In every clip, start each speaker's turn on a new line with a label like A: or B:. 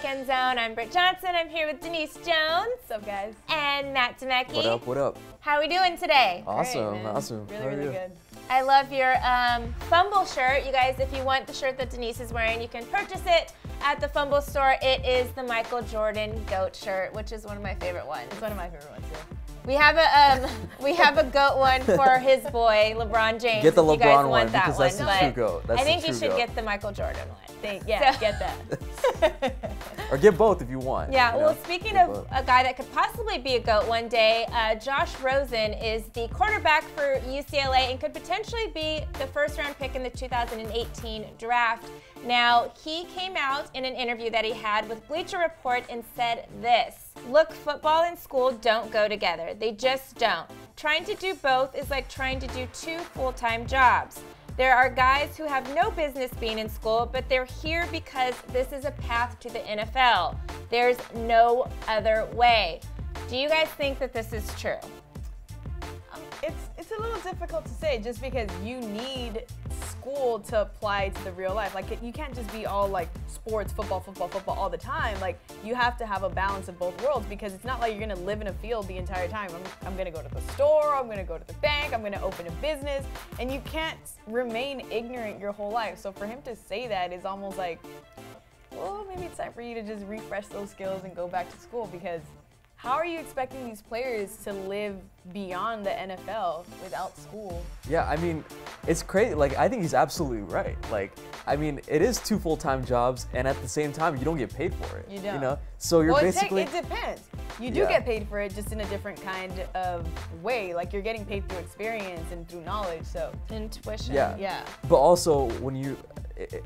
A: Weekend Zone. I'm Britt Johnson. I'm here with Denise Jones.
B: What's up, guys?
A: And Matt Demecki.
C: What up, what up?
A: How are we doing today?
C: Awesome,
B: Great,
C: awesome.
B: Really good.
A: I love your Fumble shirt. You guys, if you want the shirt that Denise is wearing, you can purchase it at the Fumble store. It is the Michael Jordan GOAT shirt, which is one of my favorite ones.
B: It's one of my favorite ones, too.
A: We have a GOAT one for his boy, LeBron James.
C: Get the
A: you guys
C: LeBron
A: want
C: one
A: that
C: because that's
A: one,
C: the true GOAT. That's
A: I think
C: the
A: you
C: true
A: should
C: GOAT.
A: get the Michael Jordan one.
B: Get that.
C: Or get both if you want.
A: Yeah,
C: you
A: well,
C: know?
A: speaking of a guy that could possibly be a GOAT one day, Josh Rosen is the quarterback for UCLA and could potentially be the first-round pick in the 2018 draft. Now, he came out in an interview that he had with Bleacher Report and said this: "Look, football and school don't go together. They just don't. Trying to do both is like trying to do two full-time jobs. There are guys who have no business being in school, but they're here because this is a path to the NFL. There's no other way." Do you guys think that this is true?
B: It's a little difficult to say just because you need school to apply to the real life. Like, you can't just be all like sports, football all the time. Like, you have to have a balance of both worlds because it's not like you're gonna live in a field the entire time. I'm gonna go to the store, I'm gonna go to the bank, I'm gonna open a business, and you can't remain ignorant your whole life. So for him to say that is almost like, well, maybe it's time for you to just refresh those skills and go back to school, because how are you expecting these players to live beyond the NFL without school?
C: Yeah, I mean, it's crazy. Like, I think he's absolutely right. Like, I mean, it is two full-time jobs, and at the same time, you don't get paid for it.
B: You don't.
C: You know? So you're basically...
B: it depends. You do get paid for it, just in a different kind of way. Like, you're getting paid through experience and through knowledge, so.
A: Intuition.
C: Yeah. But also, when you...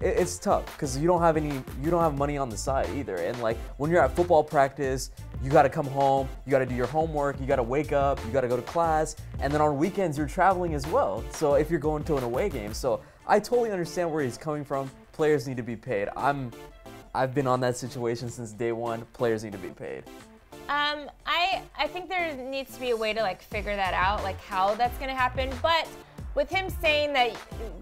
C: It's tough because you don't have money on the side either. And like when you're at football practice, you got to come home, you got to do your homework, you got to wake up, you got to go to class, and then on weekends you're traveling as well. So if you're going to an away game, so I totally understand where he's coming from. Players need to be paid. I've been on that situation since day one. Players need to be paid.
A: I think there needs to be a way to like figure that out, like how that's going to happen. But with him saying that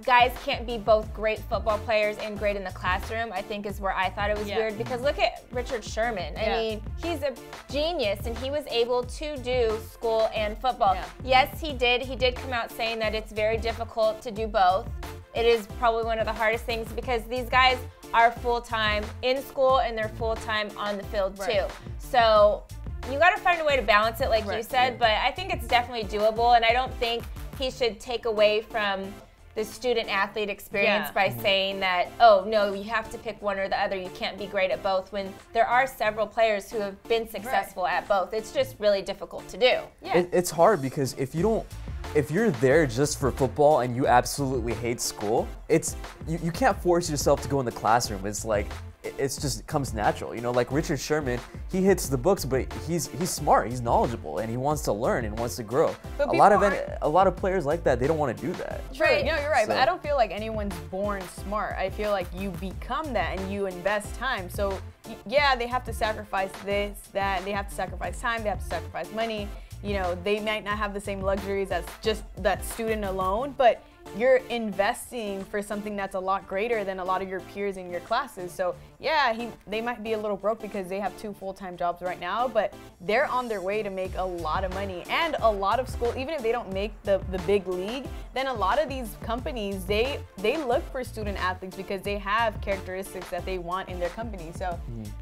A: guys can't be both great football players and great in the classroom, I think is where I thought it was weird, because look at Richard Sherman. I mean, he's a genius and he was able to do school and football. Yes, he did. He did come out saying that it's very difficult to do both. It is probably one of the hardest things because these guys are full-time in school and they're full-time on the field too. So you got to find a way to balance it, like you said, but I think it's definitely doable, and I don't think he should take away from the student-athlete experience by saying that, oh, no, you have to pick one or the other. You can't be great at both, when there are several players who have been successful at both. It's just really difficult to do.
C: It's hard because if you're there just for football and you absolutely hate school, you can't force yourself to go in the classroom. It's like, it comes natural, you know. Like Richard Sherman, he hits the books, but he's smart, he's knowledgeable, and he wants to learn and wants to grow. But a lot of players like that, they don't want to do that.
B: Right, no, you're right. But I don't feel like anyone's born smart. I feel like you become that and you invest time. So yeah, they have to sacrifice this, that. They have to sacrifice time. They have to sacrifice money. You know, they might not have the same luxuries as just that student alone, but you're investing for something that's a lot greater than a lot of your peers in your classes. So yeah, they might be a little broke because they have two full-time jobs right now, but they're on their way to make a lot of money. And a lot of school, even if they don't make the big league, then a lot of these companies, they look for student athletes because they have characteristics that they want in their company. So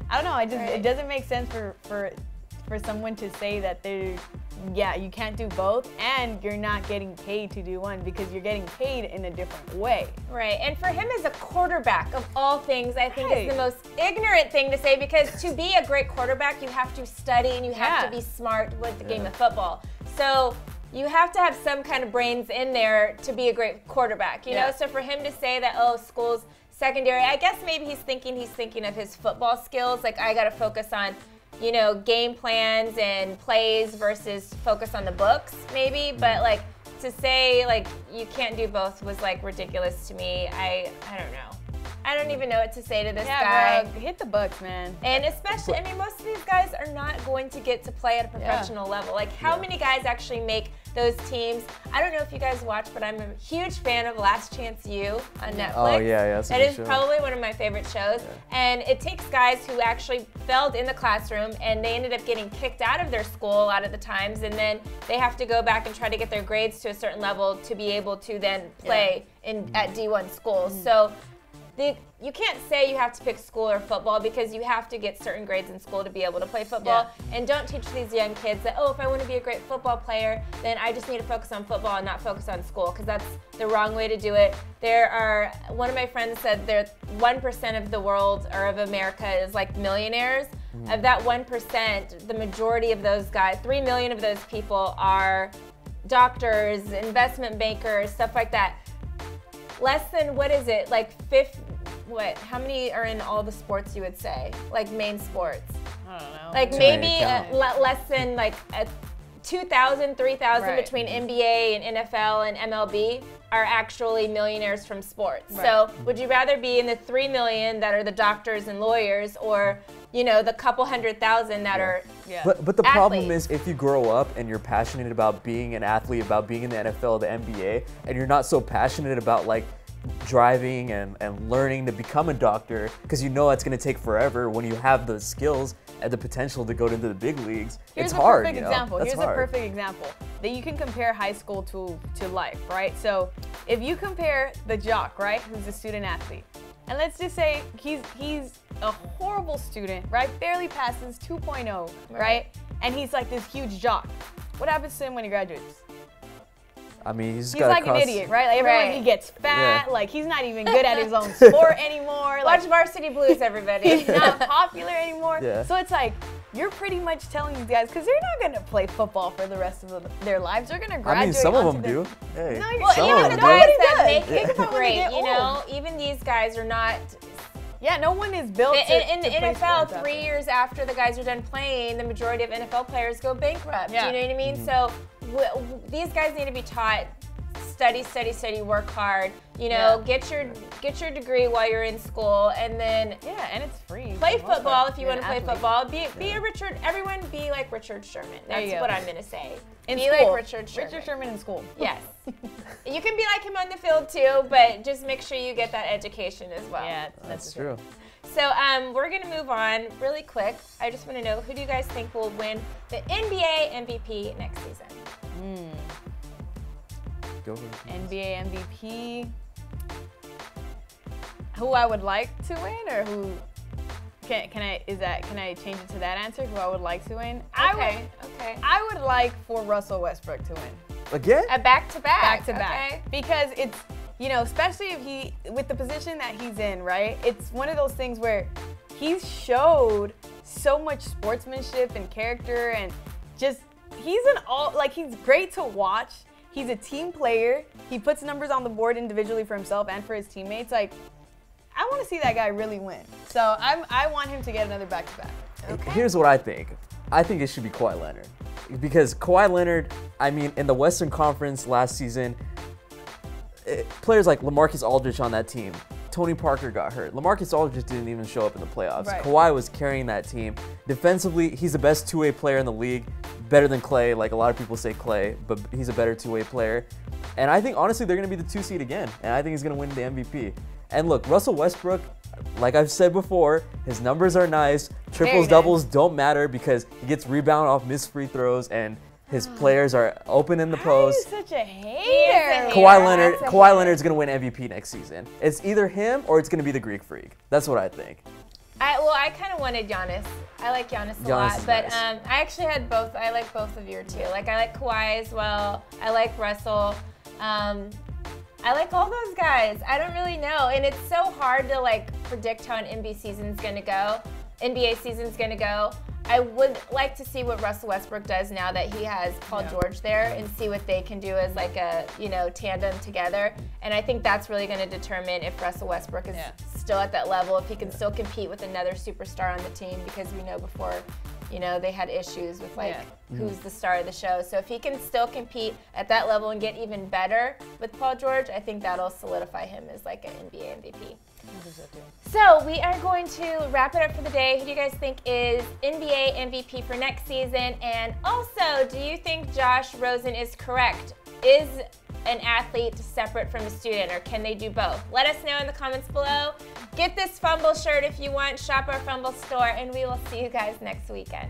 B: I don't know, it doesn't make sense for someone to say that you can't do both and you're not getting paid to do one, because you're getting paid in a different way.
A: Right, and for him as a quarterback of all things, I think is the most ignorant thing to say, because to be a great quarterback, you have to study and you have to be smart with the game of football. So you have to have some kind of brains in there to be a great quarterback, you know? So for him to say that, oh, school's secondary, I guess maybe he's thinking of his football skills, like I gotta focus on, you know, game plans and plays versus focus on the books, maybe. But like to say like you can't do both was like ridiculous to me. I don't know. I don't even know what to say to this guy.
B: Bro, hit the books, man.
A: And especially, I mean, most of these guys are not going to get to play at a professional level. Like, how many guys actually make those teams. I don't know if you guys watch, but I'm a huge fan of Last Chance U on Netflix.
C: Oh, yeah, that's a
A: That
C: good
A: is
C: show.
A: probably one of my favorite shows. And it takes guys who actually failed in the classroom and they ended up getting kicked out of their school a lot of the times, and then they have to go back and try to get their grades to a certain level to be able to then play at D1 schools. So you can't say you have to pick school or football because you have to get certain grades in school to be able to play football. And don't teach these young kids that, oh, if I want to be a great football player, then I just need to focus on football and not focus on school, because that's the wrong way to do it. One of my friends said there 1% of the world or of America is like millionaires. Of that 1%, the majority of those guys, 3 million of those people are doctors, investment bankers, stuff like that. Less than, what is it, like how many are in all the sports, you would say? Like main sports?
B: I don't know.
A: Like maybe less than like 2,000, 3,000 between NBA and NFL and MLB are actually millionaires from sports. So would you rather be in the 3 million that are the doctors and lawyers, or the couple 100,000 that are
C: But the problem is, if you grow up and you're passionate about being an athlete, about being in the NFL, the NBA, and you're not so passionate about like driving and learning to become a doctor, because that's going to take forever when you have the skills and the potential to go into the big leagues. It's hard.
B: Here's a perfect example that you can compare high school to life, right? So if you compare the jock, right, who's a student athlete, and let's just say he's a horrible student, right? Barely passes 2.0, right? And he's like this huge jock. What happens to him when he graduates?
C: I mean, he's
B: like an idiot, right? Like everyone, he gets fat. Like he's not even good at his own sport anymore.
A: Watch Varsity Blues, everybody.
B: He's not popular anymore. So it's like, you're pretty much telling these guys, because they're not going to play football for the rest of their lives. They're going to graduate.
C: I mean, some of them do. Hey,
A: even the guys that make it great, even these guys are not.
B: Yeah, no one is built
A: in the NFL. 3 years after the guys are done playing, the majority of NFL players go bankrupt. You know what I mean? So these guys need to be taught study, study, study, work hard. Get your degree while you're in school, and then
B: and it's free.
A: Play football if you want to play football. Be a Richard. Everyone be like Richard Sherman. That's what I'm gonna say. Be like Richard Sherman.
B: Richard Sherman in school.
A: Yes. You can be like him on the field too, but just make sure you get that education as well.
B: Yeah,
C: that's true.
A: So we're gonna move on really quick. I just want to know, who do you guys think will win the NBA MVP next season?
C: Go for it.
B: NBA MVP. Who I would like to win, or who? Can I change it to that answer? Who I would like to win?
A: Okay.
B: I would like for Russell Westbrook to win.
C: Again?
A: A back-to-back.
B: Back-to-back.
A: Okay.
B: Because it's, especially if with the position that he's in, right? It's one of those things where he's showed so much sportsmanship and character, and just, he's great to watch. He's a team player. He puts numbers on the board individually for himself and for his teammates. Like, I want to see that guy really win. So I want him to get another back-to-back.
A: Okay.
C: Here's what I think. I think it should be Kawhi Leonard. Because Kawhi Leonard, I mean, in the Western Conference last season, players like LaMarcus Aldridge on that team, Tony Parker got hurt. LaMarcus Aldridge didn't even show up in the playoffs.
B: Right.
C: Kawhi was carrying that team. Defensively, he's the best two-way player in the league, better than Klay. Like a lot of people say Klay, but he's a better two-way player. And I think, honestly, they're going to be the 2 seed again. And I think he's going to win the MVP. And look, Russell Westbrook, like I've said before, his numbers are nice. Triples, doubles don't matter because he gets rebound off missed free throws, and his players are open in the post.
B: He's such a hater.
C: Kawhi Leonard's going to win MVP next season. It's either him or it's going to be the Greek Freak. That's what I think.
A: I kind of wanted Giannis. I like Giannis a lot, but
C: nice.
A: I actually had both. I like both of your too. Like I like Kawhi as well. I like Russell. I like all those guys. I don't really know, and it's so hard to like predict how an NBA season's gonna go. I would like to see what Russell Westbrook does now that he has Paul George there, and see what they can do as like a tandem together. And I think that's really going to determine if Russell Westbrook is still at that level, if he can still compete with another superstar on the team, because we know before, they had issues with like who's the star of the show. So if he can still compete at that level and get even better with Paul George, I think that'll solidify him as like an NBA MVP.
B: I think so too.
A: So we are going to wrap it up for the day. Who do you guys think is NBA MVP for next season? And also, do you think Josh Rosen is correct? Is an athlete separate from a student, or can they do both? Let us know in the comments below. Get this Fumble shirt if you want. Shop our Fumble store, and we will see you guys next weekend.